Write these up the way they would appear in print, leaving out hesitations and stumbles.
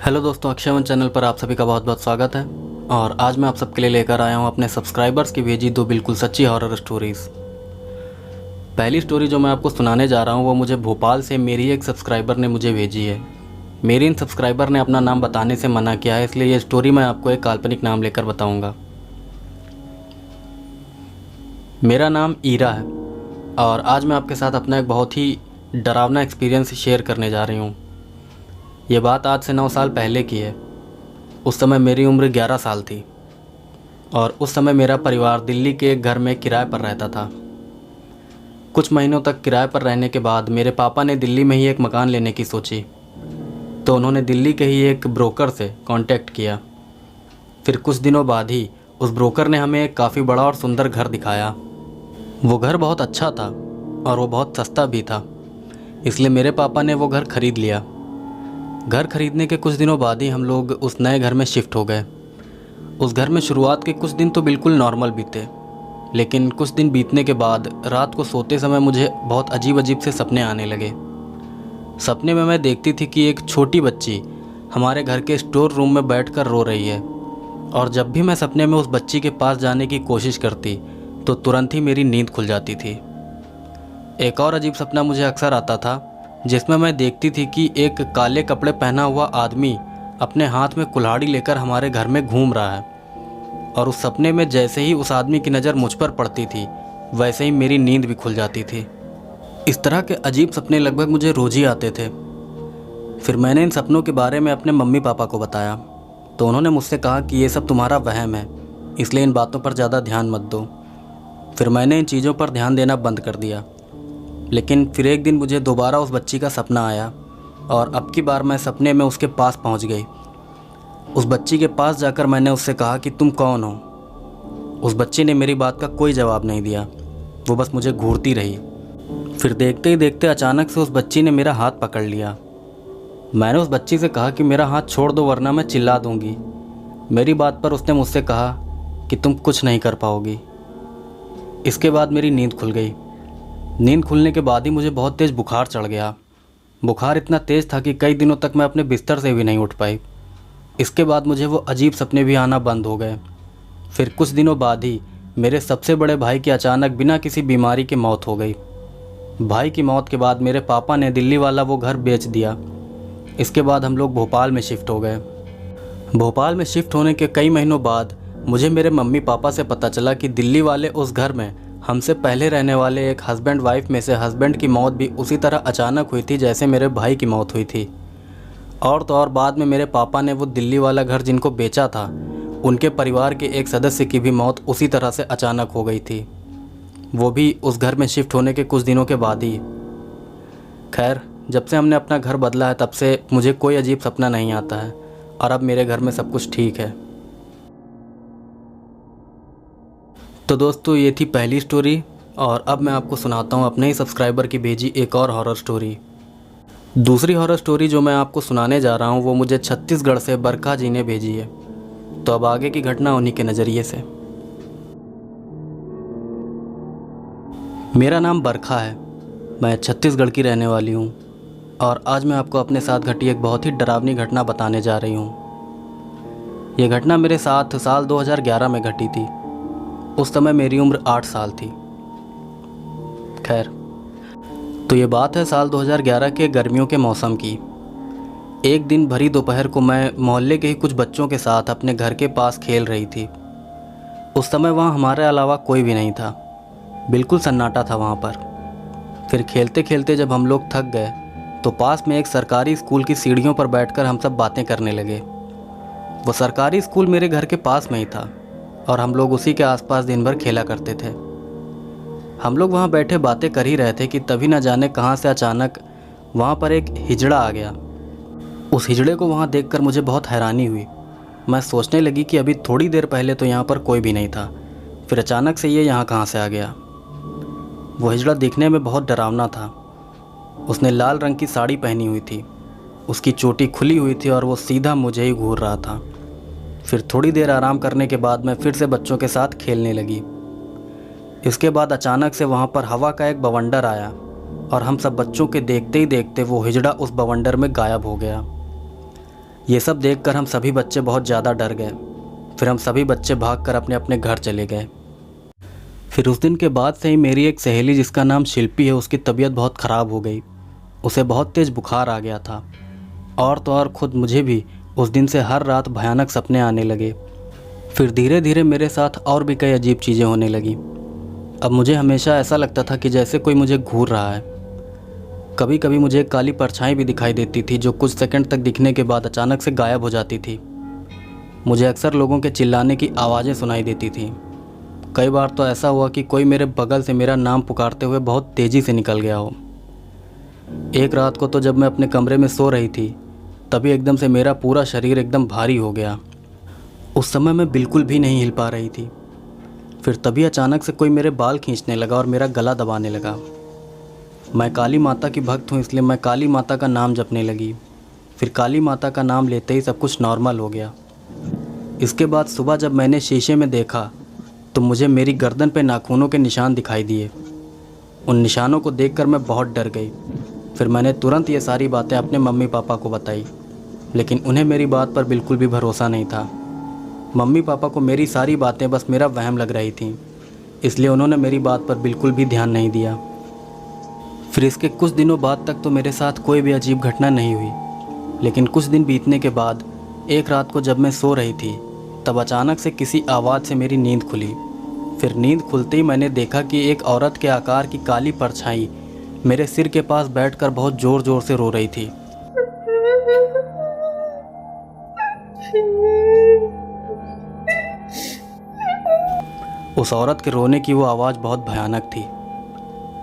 Hello दोस्तों, अक्षयवन channel पर आप सभी का बहुत बहुत स्वागत है। और आज मैं आप सबके लिए लेकर आया हूं अपने सब्सक्राइबर्स की भेजी दो बिल्कुल सच्ची हॉरर स्टोरीज़। पहली स्टोरी जो मैं आपको सुनाने जा रहा हूं वो मुझे भोपाल से मेरी एक सब्सक्राइबर ने मुझे भेजी है। मेरी इन सब्सक्राइबर ने अपना नाम बताने से मना किया है, इसलिए ये स्टोरी मैं आपको एक काल्पनिक नाम लेकर बताऊँगा। मेरा नाम ईरा है और आज मैं आपके साथ अपना एक बहुत ही डरावना एक्सपीरियंस शेयर करने जा रही हूँ। ये बात आज से 9 साल पहले की है। उस समय मेरी उम्र 11 साल थी और उस समय मेरा परिवार दिल्ली के एक घर में किराए पर रहता था। कुछ महीनों तक किराए पर रहने के बाद मेरे पापा ने दिल्ली में ही एक मकान लेने की सोची, तो उन्होंने दिल्ली के ही एक ब्रोकर से कांटेक्ट किया। फिर कुछ दिनों बाद ही उस ब्रोकर ने हमें एक काफ़ी बड़ा और सुंदर घर दिखाया। वो घर बहुत अच्छा था और वो बहुत सस्ता भी था, इसलिए मेरे पापा ने वो घर खरीद लिया। घर खरीदने के कुछ दिनों बाद ही हम लोग उस नए घर में शिफ्ट हो गए। उस घर में शुरुआत के कुछ दिन तो बिल्कुल नॉर्मल बीते, लेकिन कुछ दिन बीतने के बाद रात को सोते समय मुझे बहुत अजीब अजीब से सपने आने लगे। सपने में मैं देखती थी कि एक छोटी बच्ची हमारे घर के स्टोर रूम में बैठकर रो रही है, और जब भी मैं सपने में उस बच्ची के पास जाने की कोशिश करती तो तुरंत ही मेरी नींद खुल जाती थी। एक और अजीब सपना मुझे अक्सर आता था, जिसमें मैं देखती थी कि एक काले कपड़े पहना हुआ आदमी अपने हाथ में कुल्हाड़ी लेकर हमारे घर में घूम रहा है, और उस सपने में जैसे ही उस आदमी की नज़र मुझ पर पड़ती थी वैसे ही मेरी नींद भी खुल जाती थी। इस तरह के अजीब सपने लगभग मुझे रोज़ ही आते थे। फिर मैंने इन सपनों के बारे में अपने मम्मी पापा को बताया, तो उन्होंने मुझसे कहा कि ये सब तुम्हारा वहम है, इसलिए इन बातों पर ज़्यादा ध्यान मत दो। फिर मैंने इन चीज़ों पर ध्यान देना बंद कर दिया। लेकिन फिर एक दिन मुझे दोबारा उस बच्ची का सपना आया, और अब की बार मैं सपने में उसके पास पहुंच गई। उस बच्ची के पास जाकर मैंने उससे कहा कि तुम कौन हो। उस बच्ची ने मेरी बात का कोई जवाब नहीं दिया, वो बस मुझे घूरती रही। फिर देखते ही देखते अचानक से उस बच्ची ने मेरा हाथ पकड़ लिया। मैंने उस बच्ची से कहा कि मेरा हाथ छोड़ दो वरना मैं चिल्ला दूंगी। मेरी बात पर उसने मुझसे कहा कि तुम कुछ नहीं कर पाओगी। इसके बाद मेरी नींद खुल गई। नींद खुलने के बाद ही मुझे बहुत तेज़ बुखार चढ़ गया। बुखार इतना तेज़ था कि कई दिनों तक मैं अपने बिस्तर से भी नहीं उठ पाई। इसके बाद मुझे वो अजीब सपने भी आना बंद हो गए। फिर कुछ दिनों बाद ही मेरे सबसे बड़े भाई की अचानक बिना किसी बीमारी के मौत हो गई। भाई की मौत के बाद मेरे पापा ने दिल्ली वाला वो घर बेच दिया। इसके बाद हम लोग भोपाल में शिफ्ट हो गए। भोपाल में शिफ्ट होने के कई महीनों बाद मुझे मेरे मम्मी पापा से पता चला कि दिल्ली वाले उस घर में हमसे पहले रहने वाले एक हस्बैंड वाइफ में से हस्बैंड की मौत भी उसी तरह अचानक हुई थी जैसे मेरे भाई की मौत हुई थी। और तो और बाद में मेरे पापा ने वो दिल्ली वाला घर जिनको बेचा था, उनके परिवार के एक सदस्य की भी मौत उसी तरह से अचानक हो गई थी, वो भी उस घर में शिफ्ट होने के कुछ दिनों के बाद ही। खैर, जब से हमने अपना घर बदला है तब से मुझे कोई अजीब सपना नहीं आता है, और अब मेरे घर में सब कुछ ठीक है। तो दोस्तों, ये थी पहली स्टोरी, और अब मैं आपको सुनाता हूँ अपने ही सब्सक्राइबर की भेजी एक और हॉरर स्टोरी। दूसरी हॉरर स्टोरी जो मैं आपको सुनाने जा रहा हूँ वो मुझे छत्तीसगढ़ से बरखा जी ने भेजी है। तो अब आगे की घटना उन्हीं के नज़रिए से। मेरा नाम बरखा है, मैं छत्तीसगढ़ की रहने वाली हूँ, और आज मैं आपको अपने साथ घटी एक बहुत ही डरावनी घटना बताने जा रही हूँ। ये घटना मेरे साथ साल 2011 में घटी थी। उस समय मेरी उम्र 8 साल थी। खैर, तो ये बात है साल 2011 के गर्मियों के मौसम की। एक दिन भरी दोपहर को मैं मोहल्ले के ही कुछ बच्चों के साथ अपने घर के पास खेल रही थी। उस समय वहाँ हमारे अलावा कोई भी नहीं था, बिल्कुल सन्नाटा था वहाँ पर। फिर खेलते खेलते जब हम लोग थक गए तो पास में एक सरकारी स्कूल की सीढ़ियों पर बैठकर हम सब बातें करने लगे। वो सरकारी स्कूल मेरे घर के पास में ही था, और हम लोग उसी के आसपास दिन भर खेला करते थे। हम लोग वहाँ बैठे बातें कर ही रहे थे कि तभी न जाने कहाँ से अचानक वहाँ पर एक हिजड़ा आ गया। उस हिजड़े को वहाँ देखकर मुझे बहुत हैरानी हुई। मैं सोचने लगी कि अभी थोड़ी देर पहले तो यहाँ पर कोई भी नहीं था, फिर अचानक से ये यहाँ कहाँ से आ गया। वो हिजड़ा दिखने में बहुत डरावना था। उसने लाल रंग की साड़ी पहनी हुई थी, उसकी चोटी खुली हुई थी और वो सीधा मुझे ही घूर रहा था। फिर थोड़ी देर आराम करने के बाद मैं फिर से बच्चों के साथ खेलने लगी। इसके बाद अचानक से वहाँ पर हवा का एक बवंडर आया, और हम सब बच्चों के देखते ही देखते वो हिजड़ा उस बवंडर में गायब हो गया। ये सब देखकर हम सभी बच्चे बहुत ज़्यादा डर गए। फिर हम सभी बच्चे भागकर अपने अपने घर चले गए। फिर उस दिन के बाद से ही मेरी एक सहेली जिसका नाम शिल्पी है, उसकी तबीयत बहुत ख़राब हो गई। उसे बहुत तेज़ बुखार आ गया था। और तो और खुद मुझे भी उस दिन से हर रात भयानक सपने आने लगे। फिर धीरे धीरे मेरे साथ और भी कई अजीब चीज़ें होने लगी। अब मुझे हमेशा ऐसा लगता था कि जैसे कोई मुझे घूर रहा है। कभी कभी मुझे एक काली परछाई भी दिखाई देती थी जो कुछ सेकंड तक दिखने के बाद अचानक से गायब हो जाती थी। मुझे अक्सर लोगों के चिल्लाने की आवाज़ें सुनाई देती थी। कई बार तो ऐसा हुआ कि कोई मेरे बगल से मेरा नाम पुकारते हुए बहुत तेज़ी से निकल गया हो। एक रात को तो जब मैं अपने कमरे में सो रही थी, तभी एकदम से मेरा पूरा शरीर एकदम भारी हो गया। उस समय मैं बिल्कुल भी नहीं हिल पा रही थी। फिर तभी अचानक से कोई मेरे बाल खींचने लगा और मेरा गला दबाने लगा। मैं काली माता की भक्त हूँ, इसलिए मैं काली माता का नाम जपने लगी। फिर काली माता का नाम लेते ही सब कुछ नॉर्मल हो गया। इसके बाद सुबह जब मैंने शीशे में देखा तो मुझे मेरी गर्दन पे नाखूनों के निशान दिखाई दिए। उन निशानों को देखकर मैं बहुत डर गई। फिर मैंने तुरंत ये सारी बातें अपने मम्मी पापा को बताई, लेकिन उन्हें मेरी बात पर बिल्कुल भी भरोसा नहीं था। मम्मी पापा को मेरी सारी बातें बस मेरा वहम लग रही थी, इसलिए उन्होंने मेरी बात पर बिल्कुल भी ध्यान नहीं दिया। फिर इसके कुछ दिनों बाद तक तो मेरे साथ कोई भी अजीब घटना नहीं हुई, लेकिन कुछ दिन बीतने के बाद एक रात को जब मैं सो रही थी, तब अचानक से किसी आवाज़ से मेरी नींद खुली। फिर नींद खुलते ही मैंने देखा कि एक औरत के आकार की काली परछाई मेरे सिर के पास बैठकर बहुत ज़ोर ज़ोर से रो रही थी। उस औरत के रोने की वो आवाज़ बहुत भयानक थी।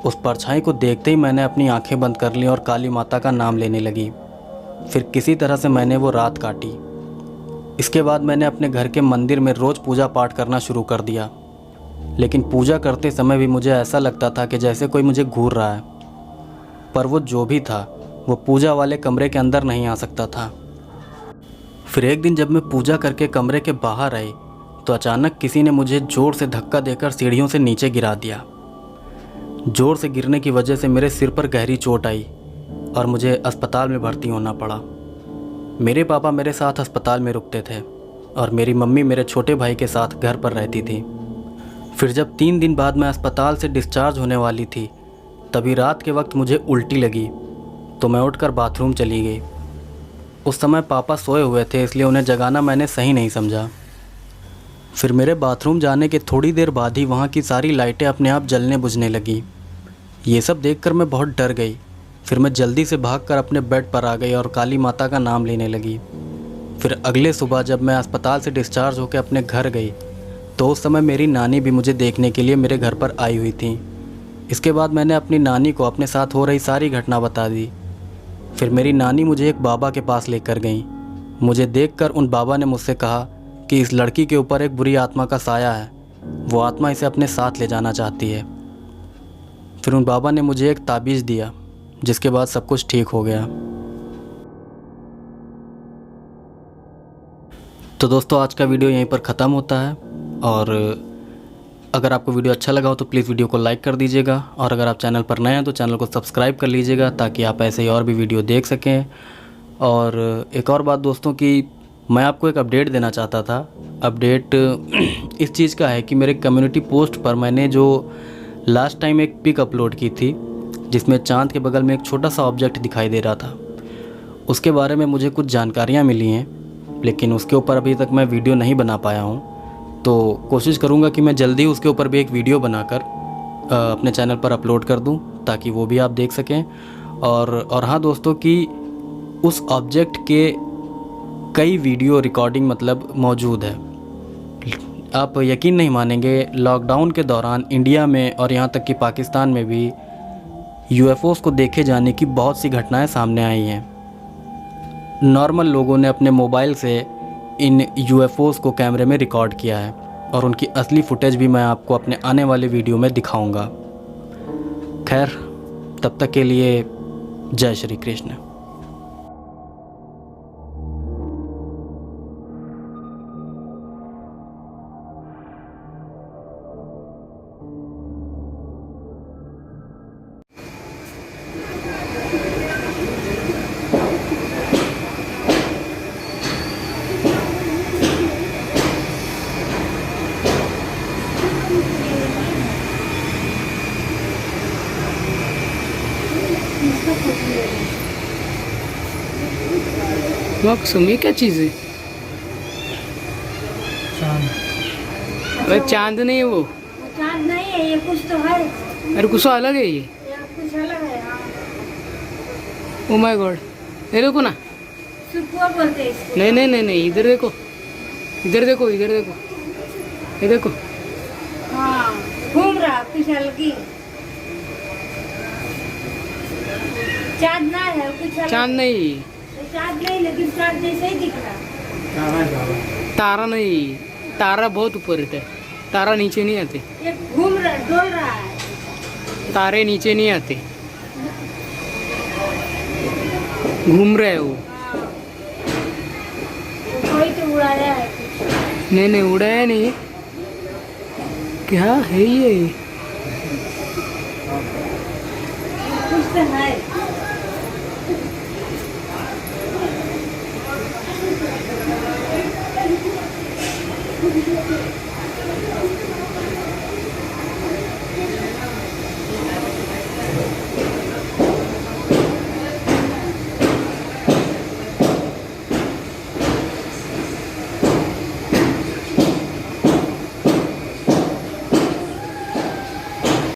उस परछाई को देखते ही मैंने अपनी आंखें बंद कर लीं और काली माता का नाम लेने लगी। फिर किसी तरह से मैंने वो रात काटी। इसके बाद मैंने अपने घर के मंदिर में रोज़ पूजा पाठ करना शुरू कर दिया, लेकिन पूजा करते समय भी मुझे ऐसा लगता था कि जैसे कोई मुझे घूर रहा है। पर वो जो भी था वो पूजा वाले कमरे के अंदर नहीं आ सकता था। फिर एक दिन जब मैं पूजा करके कमरे के बाहर आई तो अचानक किसी ने मुझे ज़ोर से धक्का देकर सीढ़ियों से नीचे गिरा दिया। ज़ोर से गिरने की वजह से मेरे सिर पर गहरी चोट आई और मुझे अस्पताल में भर्ती होना पड़ा। मेरे पापा मेरे साथ अस्पताल में रुकते थे और मेरी मम्मी मेरे छोटे भाई के साथ घर पर रहती थी। फिर जब 3 दिन बाद मैं अस्पताल से डिस्चार्ज होने वाली थी, तभी रात के वक्त मुझे उल्टी लगी तो मैं उठकर बाथरूम चली गई। उस समय पापा सोए हुए थे, इसलिए उन्हें जगाना मैंने सही नहीं समझा। फिर मेरे बाथरूम जाने के थोड़ी देर बाद ही वहाँ की सारी लाइटें अपने आप जलने बुझने लगी। ये सब देखकर मैं बहुत डर गई। फिर मैं जल्दी से भागकर अपने बेड पर आ गई और काली माता का नाम लेने लगी। फिर अगले सुबह जब मैं अस्पताल से डिस्चार्ज होकर अपने घर गई तो उस समय मेरी नानी भी मुझे देखने के लिए मेरे घर पर आई हुई थी। इसके बाद मैंने अपनी नानी को अपने साथ हो रही सारी घटना बता दी। फिर मेरी नानी मुझे एक बाबा के पास लेकर गई। मुझे देखकर उन बाबा ने मुझसे कहा कि इस लड़की के ऊपर एक बुरी आत्मा का साया है, वो आत्मा इसे अपने साथ ले जाना चाहती है। फिर उन बाबा ने मुझे एक ताबीज़ दिया, जिसके बाद सब कुछ ठीक हो गया। तो दोस्तों, आज का वीडियो यहीं पर ख़त्म होता है। और अगर आपको वीडियो अच्छा लगा हो तो प्लीज़ वीडियो को लाइक कर दीजिएगा, और अगर आप चैनल पर नए हैं तो चैनल को सब्सक्राइब कर लीजिएगा ताकि आप ऐसे ही और भी वीडियो देख सकें। और एक और बात दोस्तों कि मैं आपको एक अपडेट देना चाहता था। अपडेट इस चीज़ का है कि मेरे कम्युनिटी पोस्ट पर मैंने जो लास्ट टाइम एक पिक अपलोड की थी जिसमें चाँद के बगल में एक छोटा सा ऑब्जेक्ट दिखाई दे रहा था, उसके बारे में मुझे कुछ जानकारियाँ मिली हैं, लेकिन उसके ऊपर अभी तक मैं वीडियो नहीं बना पाया हूँ। तो कोशिश करूँगा कि मैं जल्दी उसके ऊपर भी एक वीडियो बनाकर अपने चैनल पर अपलोड कर दूँ ताकि वो भी आप देख सकें। और हाँ दोस्तों, कि उस ऑब्जेक्ट के कई वीडियो रिकॉर्डिंग मतलब मौजूद है। आप यकीन नहीं मानेंगे, लॉकडाउन के दौरान इंडिया में और यहाँ तक कि पाकिस्तान में भी यूएफओस को देखे जाने की बहुत सी घटनाएं सामने आई हैं। नॉर्मल लोगों ने अपने मोबाइल से इन यूएफओस को कैमरे में रिकॉर्ड किया है और उनकी असली फुटेज भी मैं आपको अपने आने वाले वीडियो में दिखाऊंगा। खैर, तब तक के लिए जय श्री कृष्ण। मौसम, ये क्या चीज़ है? अरे चांद नहीं है वो। चांद नहीं है ये, कुछ तो है। अरे कुछ तो अलग है ये। कुछ अलग है। हाँ, ओ माय गॉड, ये देखो ना। सुकुआ बोलते हैं इसको। नहीं नहीं नहीं नहीं, इधर देखो, इधर देखो, इधर देखो, ये देखो। हाँ, घूम रहा कुछ अलग ही। चांद ना है कुछ अलग। चांद नहीं, चांद नहीं, लेकिन चांद जैसे ही दिख रहा। तारा नहीं, तारा बहुत ऊपर रहता है, तारा नीचे नहीं आते, ये घूम रहा, डोल रहा है। तारे नीचे नहीं आते, घूम रहे हैं वो। हाँ, वो कोई तो उड़ाया है कुछ। नहीं नहीं, उड़ाया नहीं। क्या है ये? कुछ तो है।